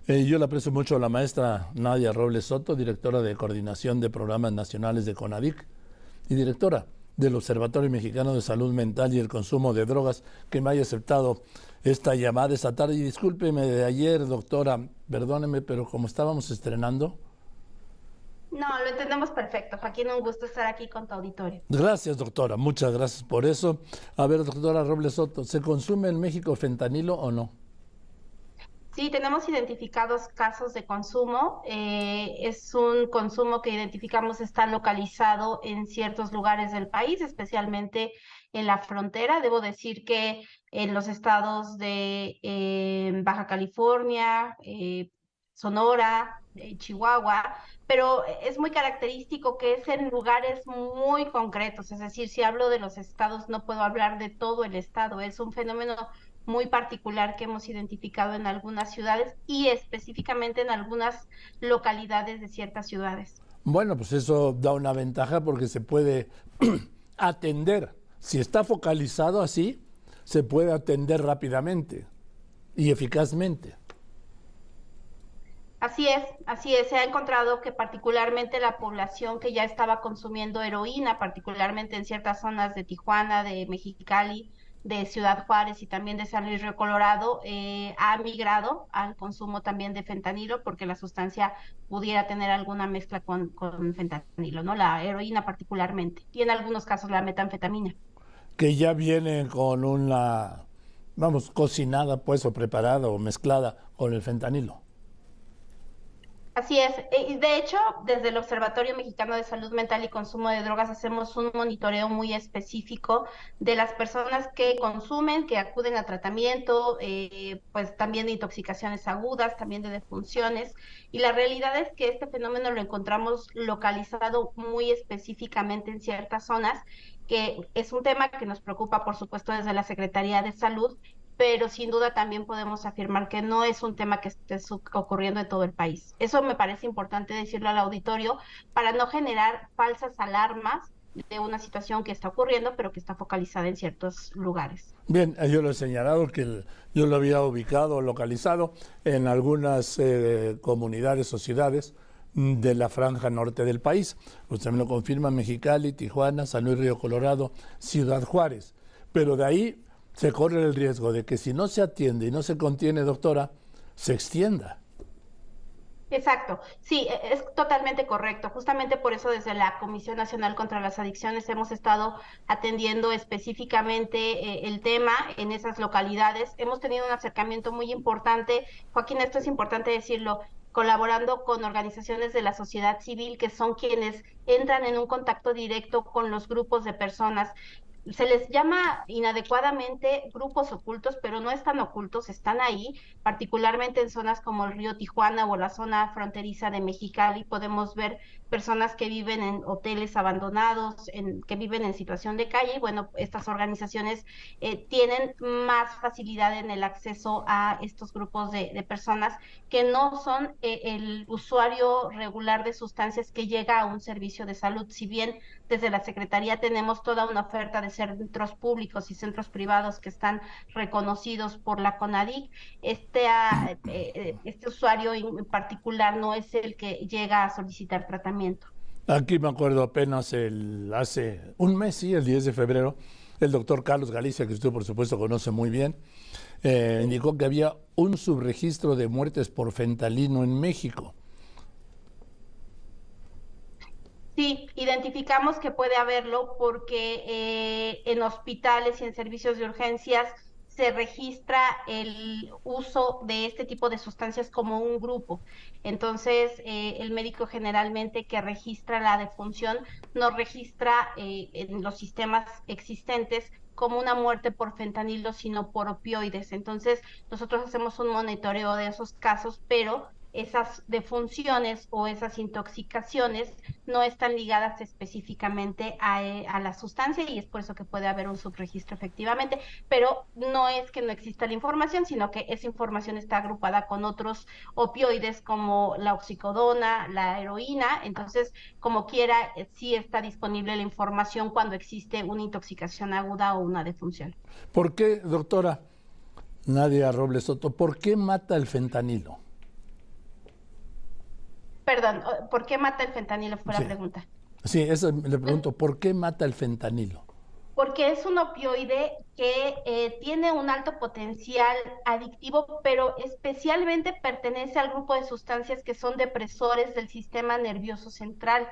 Yo le aprecio mucho a la maestra Nadia Robles Soto, directora de Coordinación de Programas Nacionales de CONADIC y directora del Observatorio Mexicano de Salud Mental y el Consumo de Drogas, que me haya aceptado esta llamada esta tarde. Y discúlpeme de ayer, doctora, perdóneme, pero como estábamos estrenando. No, lo entendemos perfecto. Joaquín, un gusto estar aquí con tu auditorio. Gracias, doctora, muchas gracias por eso. A ver, doctora Robles Soto, ¿se consume en México fentanilo o no? Sí, tenemos identificados casos de consumo. Es un consumo que identificamos está localizado en ciertos lugares del país, especialmente en la frontera. Debo decir que en los estados de Baja California, Sonora, Chihuahua, pero es muy característico que es en lugares muy concretos. Es decir, si hablo de los estados, no puedo hablar de todo el estado. Es un fenómeno muy particular que hemos identificado en algunas ciudades y específicamente en algunas localidades de ciertas ciudades. Bueno, pues eso da una ventaja porque se puede atender. Si está focalizado así, se puede atender rápidamente y eficazmente. Así es, se ha encontrado que particularmente la población que ya estaba consumiendo heroína, particularmente en ciertas zonas de Tijuana, de Mexicali, de Ciudad Juárez y también de San Luis Río Colorado, ha migrado al consumo también de fentanilo porque la sustancia pudiera tener alguna mezcla con fentanilo, ¿no? La heroína particularmente, y en algunos casos la metanfetamina. Que ya viene con una, vamos, cocinada pues o preparada o mezclada con el fentanilo. Así es. Y de hecho, desde el Observatorio Mexicano de Salud Mental y Consumo de Drogas hacemos un monitoreo muy específico de las personas que consumen, que acuden a tratamiento, pues también de intoxicaciones agudas, también de defunciones. Y la realidad es que este fenómeno lo encontramos localizado muy específicamente en ciertas zonas, que es un tema que nos preocupa, por supuesto, desde la Secretaría de Salud, pero sin duda también podemos afirmar que no es un tema que esté ocurriendo en todo el país. Eso me parece importante decirlo al auditorio para no generar falsas alarmas de una situación que está ocurriendo, pero que está focalizada en ciertos lugares. Bien, yo lo he señalado que yo lo había ubicado, localizado en algunas comunidades o ciudades de la franja norte del país. Usted me lo confirma: Mexicali, Tijuana, San Luis Río Colorado, Ciudad Juárez. Pero de ahí se corre el riesgo de que si no se atiende y no se contiene, doctora, se extienda. Exacto, sí, es totalmente correcto. Justamente por eso desde la Comisión Nacional contra las Adicciones hemos estado atendiendo específicamente el tema en esas localidades. Hemos tenido un acercamiento muy importante, Joaquín, esto es importante decirlo, colaborando con organizaciones de la sociedad civil que son quienes entran en un contacto directo con los grupos de personas. Se les llama inadecuadamente grupos ocultos, pero no están ocultos, están ahí, particularmente en zonas como el río Tijuana o la zona fronteriza de Mexicali. Podemos ver personas que viven en hoteles abandonados, que viven en situación de calle, y bueno, estas organizaciones tienen más facilidad en el acceso a estos grupos de personas que no son el usuario regular de sustancias que llega a un servicio de salud. Si bien desde la Secretaría tenemos toda una oferta de centros públicos y centros privados que están reconocidos por la CONADIC, este usuario en particular no es el que llega a solicitar tratamiento. Aquí me acuerdo apenas hace un mes, sí, el 10 de febrero, el doctor Carlos Galicia, que usted por supuesto conoce muy bien, indicó que había un subregistro de muertes por fentanilo en México. Sí, identificamos que puede haberlo porque en hospitales y en servicios de urgencias se registra el uso de este tipo de sustancias como un grupo. Entonces, el médico generalmente que registra la defunción no registra en los sistemas existentes como una muerte por fentanilo, sino por opioides. Entonces, nosotros hacemos un monitoreo de esos casos, pero esas defunciones o esas intoxicaciones no están ligadas específicamente a la sustancia, y es por eso que puede haber un subregistro efectivamente, pero no es que no exista la información, sino que esa información está agrupada con otros opioides como la oxicodona, la heroína. Entonces, como quiera, sí está disponible la información cuando existe una intoxicación aguda o una defunción. ¿Por qué, doctora Nadia Robles Soto, por qué mata el fentanilo? perdón, ¿por qué mata el fentanilo? Fue la Sí, pregunta. sí, eso le pregunto, ¿por qué mata el fentanilo? Porque es un opioide que tiene un alto potencial adictivo, pero especialmente pertenece al grupo de sustancias que son depresores del sistema nervioso central.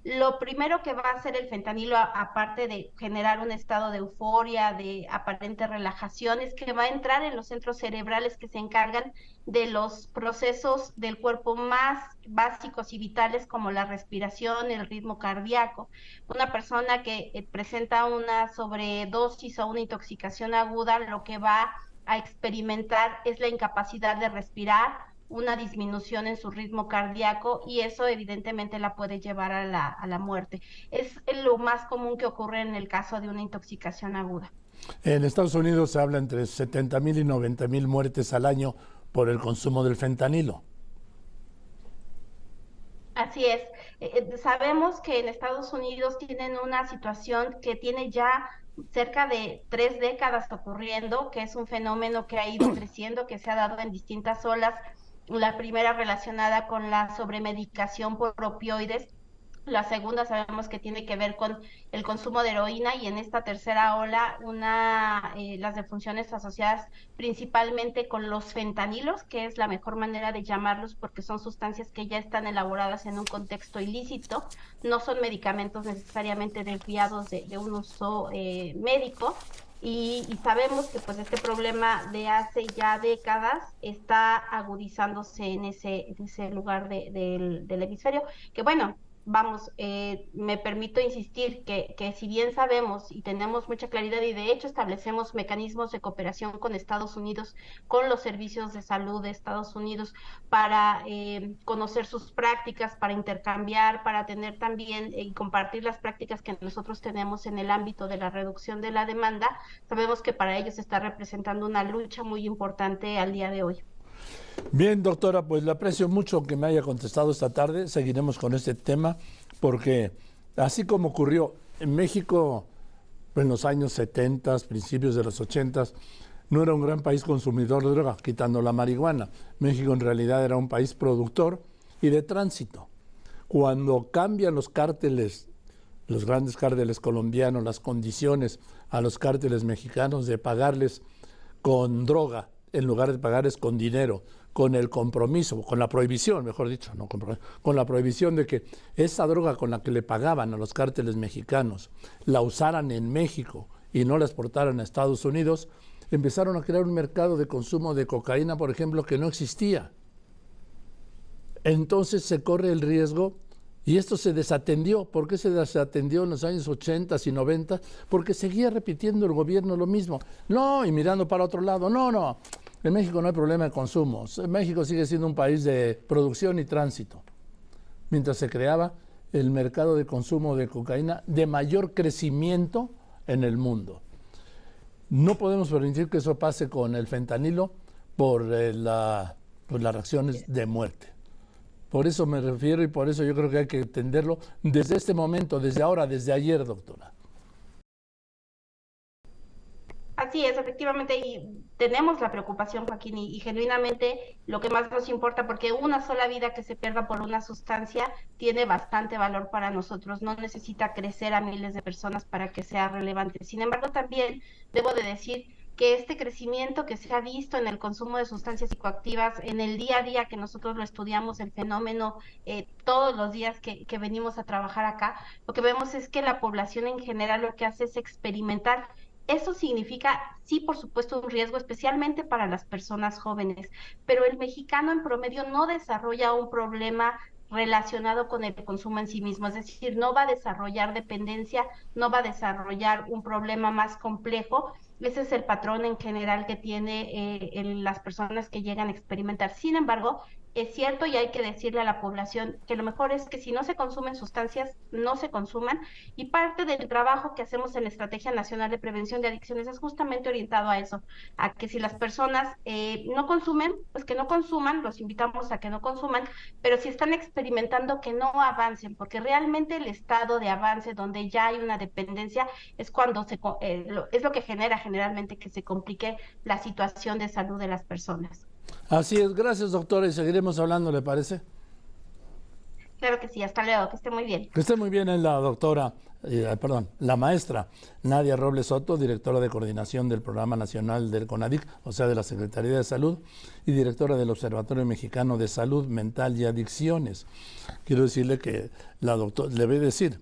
Lo primero que va a hacer el fentanilo, aparte de generar un estado de euforia, de aparente relajación, es que va a entrar en los centros cerebrales que se encargan de los procesos del cuerpo más básicos y vitales como la respiración, el ritmo cardíaco. Una persona que presenta una sobredosis o una intoxicación aguda, lo que va a experimentar es la incapacidad de respirar, una disminución en su ritmo cardíaco y eso evidentemente la puede llevar a la muerte. Es lo más común que ocurre en el caso de una intoxicación aguda. En Estados Unidos se habla entre 70,000 y 90,000 muertes al año por el consumo del fentanilo. Así es. Sabemos que en Estados Unidos tienen una situación que tiene ya cerca de 3 décadas ocurriendo, que es un fenómeno que ha ido creciendo, que se ha dado en distintas olas. La primera relacionada con la sobremedicación por opioides. La segunda sabemos que tiene que ver con el consumo de heroína y en esta tercera ola las defunciones asociadas principalmente con los fentanilos, que es la mejor manera de llamarlos porque son sustancias que ya están elaboradas en un contexto ilícito, no son medicamentos necesariamente desviados de un uso médico. Y sabemos que pues este problema de hace ya décadas está agudizándose en ese lugar del hemisferio, que bueno, vamos, me permito insistir que si bien sabemos y tenemos mucha claridad y de hecho establecemos mecanismos de cooperación con Estados Unidos, con los servicios de salud de Estados Unidos para conocer sus prácticas, para intercambiar, para tener también y compartir las prácticas que nosotros tenemos en el ámbito de la reducción de la demanda, sabemos que para ellos está representando una lucha muy importante al día de hoy. Bien, doctora, pues le aprecio mucho que me haya contestado esta tarde. Seguiremos con este tema porque así como ocurrió en México en los años 70, principios de los 80, no era un gran país consumidor de droga, quitando la marihuana. México en realidad era un país productor y de tránsito. Cuando cambian los cárteles, los grandes cárteles colombianos, las condiciones a los cárteles mexicanos de pagarles con droga en lugar de pagarles con dinero, con el compromiso, con la prohibición, mejor dicho, no con la prohibición de que esa droga con la que le pagaban a los cárteles mexicanos la usaran en México y no la exportaran a Estados Unidos, empezaron a crear un mercado de consumo de cocaína, por ejemplo, que no existía. Entonces se corre el riesgo, y esto se desatendió. ¿Por qué se desatendió en los años 80 y 90? Porque seguía repitiendo el gobierno lo mismo. No, y mirando para otro lado. No, en México no hay problema de consumo. México sigue siendo un país de producción y tránsito. Mientras se creaba el mercado de consumo de cocaína de mayor crecimiento en el mundo. No podemos permitir que eso pase con el fentanilo por las reacciones de muerte. Por eso me refiero y por eso yo creo que hay que entenderlo desde este momento, desde ahora, desde ayer, doctora. Así es, efectivamente, y tenemos la preocupación, Joaquín, y genuinamente lo que más nos importa, porque una sola vida que se pierda por una sustancia tiene bastante valor para nosotros, no necesita crecer a miles de personas para que sea relevante. Sin embargo, también debo de decir que este crecimiento que se ha visto en el consumo de sustancias psicoactivas, en el día a día que nosotros lo estudiamos, el fenómeno, todos los días que venimos a trabajar acá, lo que vemos es que la población en general lo que hace es experimentar. Eso significa, sí, por supuesto, un riesgo, especialmente para las personas jóvenes, pero el mexicano en promedio no desarrolla un problema relacionado con el consumo en sí mismo, es decir, no va a desarrollar dependencia, no va a desarrollar un problema más complejo. Ese es el patrón en general que tiene las personas que llegan a experimentar. Sin embargo, es cierto y hay que decirle a la población que lo mejor es que si no se consumen sustancias, no se consuman, y parte del trabajo que hacemos en la Estrategia Nacional de Prevención de Adicciones es justamente orientado a eso, a que si las personas no consumen, pues que no consuman, los invitamos a que no consuman, pero si están experimentando que no avancen, porque realmente el estado de avance donde ya hay una dependencia es cuando es lo que genera generalmente que se complique la situación de salud de las personas. Así es, gracias doctora y seguiremos hablando, ¿le parece? Claro que sí, hasta luego, que esté muy bien. Que esté muy bien, es la doctora, la maestra Nadia Robles Soto, directora de coordinación del Programa Nacional del CONADIC, o sea, de la Secretaría de Salud, y directora del Observatorio Mexicano de Salud Mental y Adicciones. Quiero decirle que la doctora, le voy a decir,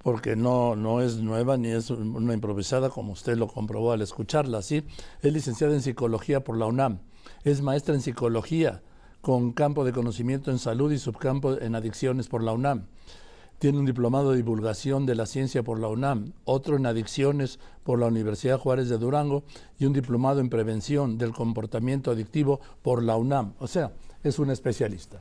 porque no es nueva ni es una improvisada, como usted lo comprobó al escucharla, ¿sí? Es licenciada en Psicología por la UNAM, es maestra en Psicología, con campo de conocimiento en salud y subcampo en adicciones por la UNAM. Tiene un diplomado de divulgación de la ciencia por la UNAM, otro en adicciones por la Universidad Juárez de Durango y un diplomado en prevención del comportamiento adictivo por la UNAM. O sea, es una especialista.